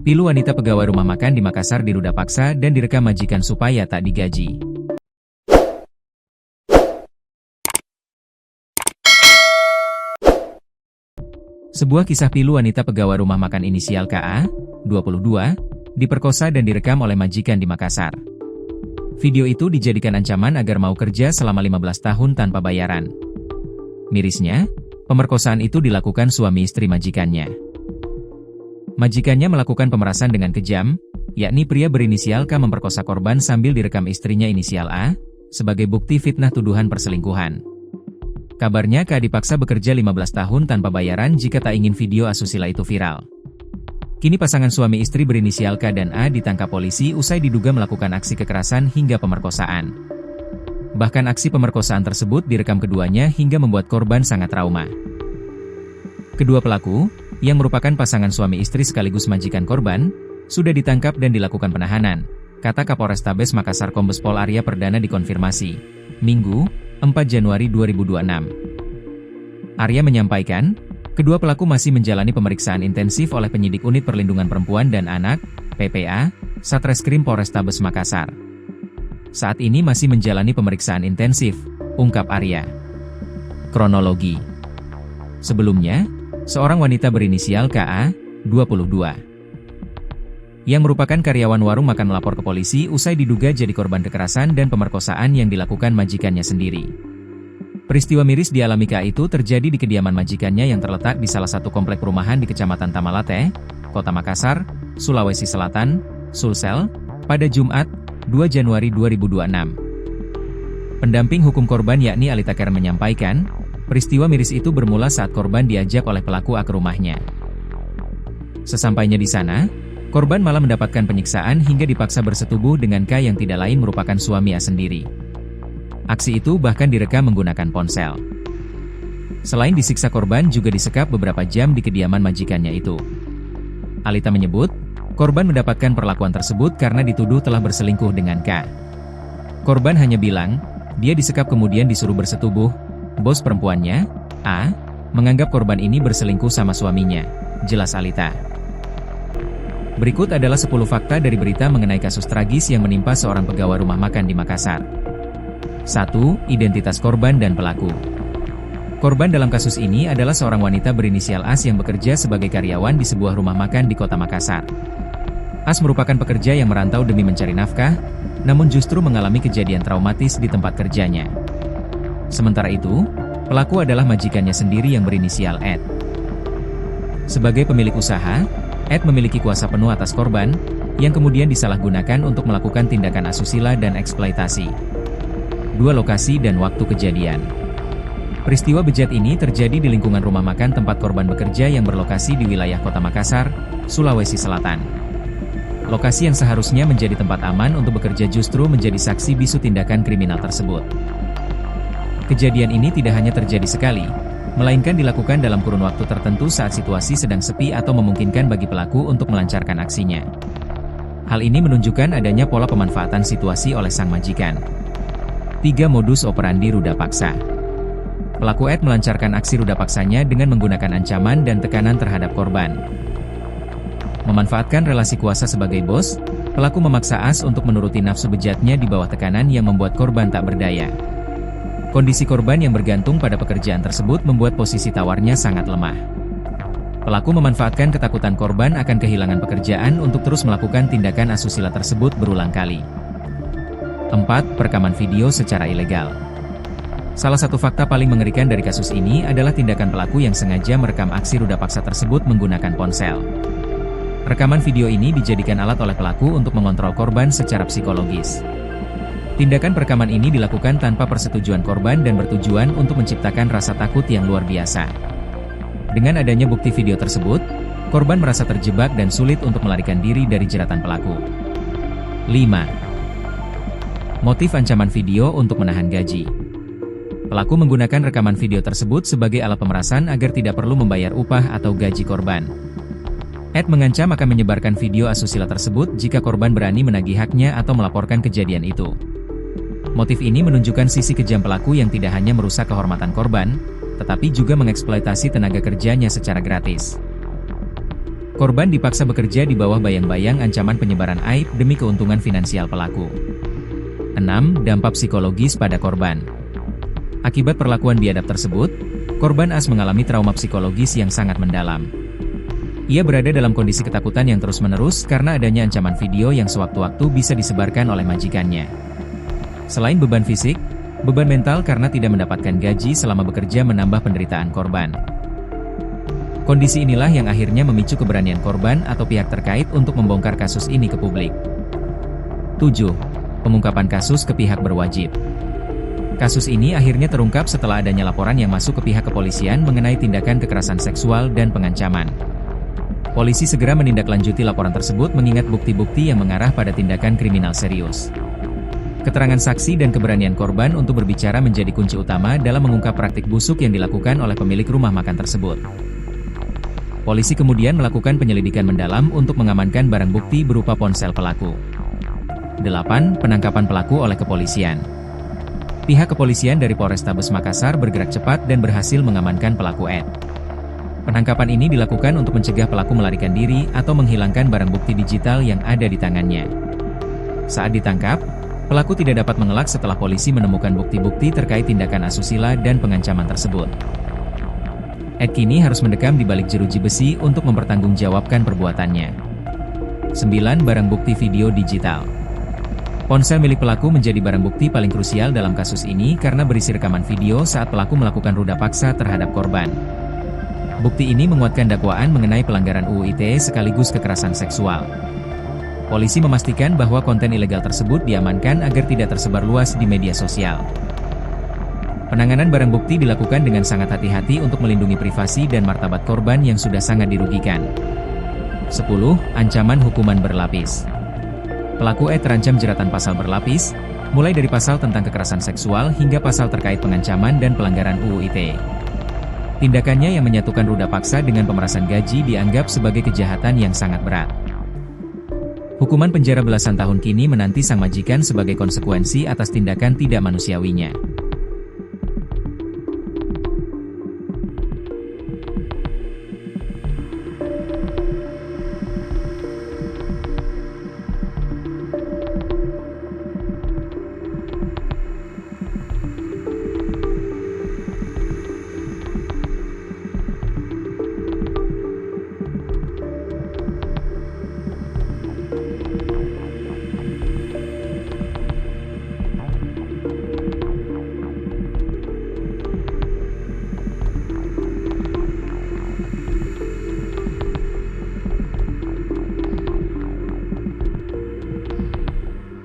Pilu wanita pegawai rumah makan di Makassar diruda paksa dan direkam majikan supaya tak digaji. Sebuah kisah pilu wanita pegawai rumah makan inisial KA, 22, diperkosa dan direkam oleh majikan di Makassar. Video itu dijadikan ancaman agar mau kerja selama 15 tahun tanpa bayaran. Mirisnya, pemerkosaan itu dilakukan suami istri majikannya. Majikannya melakukan pemerasan dengan kejam, yakni pria berinisial K memperkosa korban sambil direkam istrinya inisial A, sebagai bukti fitnah tuduhan perselingkuhan. Kabarnya K dipaksa bekerja 15 tahun tanpa bayaran jika tak ingin video asusila itu viral. Kini pasangan suami istri berinisial K dan A ditangkap polisi usai diduga melakukan aksi kekerasan hingga pemerkosaan. Bahkan aksi pemerkosaan tersebut direkam keduanya hingga membuat korban sangat trauma. Kedua pelaku, yang merupakan pasangan suami istri sekaligus majikan korban, sudah ditangkap dan dilakukan penahanan, kata Kapolrestabes Makassar Kombes Pol Arya Perdana dikonfirmasi, Minggu, 4 Januari 2026. Arya menyampaikan, kedua pelaku masih menjalani pemeriksaan intensif oleh penyidik Unit Perlindungan Perempuan dan Anak, PPA, Satreskrim Polrestabes Makassar. Saat ini masih menjalani pemeriksaan intensif, ungkap Arya. Kronologi. Sebelumnya, seorang wanita berinisial KA, 22, yang merupakan karyawan warung makan melapor ke polisi usai diduga jadi korban kekerasan dan pemerkosaan yang dilakukan majikannya sendiri. Peristiwa miris dialami KA itu terjadi di kediaman majikannya yang terletak di salah satu komplek perumahan di Kecamatan Tamalate, Kota Makassar, Sulawesi Selatan, Sulsel, pada Jumat, 2 Januari 2026. Pendamping hukum korban yakni Alita Karen menyampaikan, peristiwa miris itu bermula saat korban diajak oleh pelaku A ke rumahnya. Sesampainya di sana, korban malah mendapatkan penyiksaan hingga dipaksa bersetubuh dengan K yang tidak lain merupakan suami A sendiri. Aksi itu bahkan direkam menggunakan ponsel. Selain disiksa, korban juga disekap beberapa jam di kediaman majikannya itu. Alita menyebut, korban mendapatkan perlakuan tersebut karena dituduh telah berselingkuh dengan K. Korban hanya bilang, dia disekap kemudian disuruh bersetubuh. Bos perempuannya, A, menganggap korban ini berselingkuh sama suaminya, jelas Alita. Berikut adalah 10 fakta dari berita mengenai kasus tragis yang menimpa seorang pegawai rumah makan di Makassar. 1. Identitas korban dan pelaku. Korban dalam kasus ini adalah seorang wanita berinisial As yang bekerja sebagai karyawan di sebuah rumah makan di Kota Makassar. As merupakan pekerja yang merantau demi mencari nafkah, namun justru mengalami kejadian traumatis di tempat kerjanya. Sementara itu, pelaku adalah majikannya sendiri yang berinisial Ed. Sebagai pemilik usaha, Ed memiliki kuasa penuh atas korban, yang kemudian disalahgunakan untuk melakukan tindakan asusila dan eksploitasi. 2. Lokasi dan waktu kejadian. Peristiwa bejat ini terjadi di lingkungan rumah makan tempat korban bekerja yang berlokasi di wilayah Kota Makassar, Sulawesi Selatan. Lokasi yang seharusnya menjadi tempat aman untuk bekerja justru menjadi saksi bisu tindakan kriminal tersebut. Kejadian ini tidak hanya terjadi sekali, melainkan dilakukan dalam kurun waktu tertentu saat situasi sedang sepi atau memungkinkan bagi pelaku untuk melancarkan aksinya. Hal ini menunjukkan adanya pola pemanfaatan situasi oleh sang majikan. 3. Modus operandi ruda paksa. Pelaku Ed melancarkan aksi ruda paksanya dengan menggunakan ancaman dan tekanan terhadap korban. Memanfaatkan relasi kuasa sebagai bos, pelaku memaksa As untuk menuruti nafsu bejatnya di bawah tekanan yang membuat korban tak berdaya. Kondisi korban yang bergantung pada pekerjaan tersebut membuat posisi tawarnya sangat lemah. Pelaku memanfaatkan ketakutan korban akan kehilangan pekerjaan untuk terus melakukan tindakan asusila tersebut berulang kali. 4. Perekaman video secara ilegal. Salah satu fakta paling mengerikan dari kasus ini adalah tindakan pelaku yang sengaja merekam aksi ruda paksa tersebut menggunakan ponsel. Rekaman video ini dijadikan alat oleh pelaku untuk mengontrol korban secara psikologis. Tindakan perekaman ini dilakukan tanpa persetujuan korban dan bertujuan untuk menciptakan rasa takut yang luar biasa. Dengan adanya bukti video tersebut, korban merasa terjebak dan sulit untuk melarikan diri dari jeratan pelaku. 5. Motif ancaman video untuk menahan gaji. Pelaku menggunakan rekaman video tersebut sebagai alat pemerasan agar tidak perlu membayar upah atau gaji korban. Ed mengancam akan menyebarkan video asusila tersebut jika korban berani menagih haknya atau melaporkan kejadian itu. Motif ini menunjukkan sisi kejam pelaku yang tidak hanya merusak kehormatan korban, tetapi juga mengeksploitasi tenaga kerjanya secara gratis. Korban dipaksa bekerja di bawah bayang-bayang ancaman penyebaran aib demi keuntungan finansial pelaku. 6. Dampak psikologis pada korban. Akibat perlakuan biadab tersebut, korban As mengalami trauma psikologis yang sangat mendalam. Ia berada dalam kondisi ketakutan yang terus-menerus karena adanya ancaman video yang sewaktu-waktu bisa disebarkan oleh majikannya. Selain beban fisik, beban mental karena tidak mendapatkan gaji selama bekerja menambah penderitaan korban. Kondisi inilah yang akhirnya memicu keberanian korban atau pihak terkait untuk membongkar kasus ini ke publik. 7. Pengungkapan kasus ke pihak berwajib. Kasus ini akhirnya terungkap setelah adanya laporan yang masuk ke pihak kepolisian mengenai tindakan kekerasan seksual dan pengancaman. Polisi segera menindaklanjuti laporan tersebut mengingat bukti-bukti yang mengarah pada tindakan kriminal serius. Keterangan saksi dan keberanian korban untuk berbicara menjadi kunci utama dalam mengungkap praktik busuk yang dilakukan oleh pemilik rumah makan tersebut. Polisi kemudian melakukan penyelidikan mendalam untuk mengamankan barang bukti berupa ponsel pelaku. 8. Penangkapan pelaku oleh kepolisian. Pihak kepolisian dari Polrestabes Makassar bergerak cepat dan berhasil mengamankan pelaku Ed. Penangkapan ini dilakukan untuk mencegah pelaku melarikan diri atau menghilangkan barang bukti digital yang ada di tangannya. Saat ditangkap, pelaku tidak dapat mengelak setelah polisi menemukan bukti-bukti terkait tindakan asusila dan pengancaman tersebut. Ed kini harus mendekam di balik jeruji besi untuk mempertanggungjawabkan perbuatannya. 9. Barang bukti video digital. Ponsel milik pelaku menjadi barang bukti paling krusial dalam kasus ini karena berisi rekaman video saat pelaku melakukan ruda paksa terhadap korban. Bukti ini menguatkan dakwaan mengenai pelanggaran UU ITE sekaligus kekerasan seksual. Polisi memastikan bahwa konten ilegal tersebut diamankan agar tidak tersebar luas di media sosial. Penanganan barang bukti dilakukan dengan sangat hati-hati untuk melindungi privasi dan martabat korban yang sudah sangat dirugikan. 10. Ancaman hukuman berlapis. Pelaku E terancam jeratan pasal berlapis, mulai dari pasal tentang kekerasan seksual hingga pasal terkait pengancaman dan pelanggaran UU ITE. Tindakannya yang menyatukan ruda paksa dengan pemerasan gaji dianggap sebagai kejahatan yang sangat berat. Hukuman penjara belasan tahun kini menanti sang majikan sebagai konsekuensi atas tindakan tidak manusiawinya.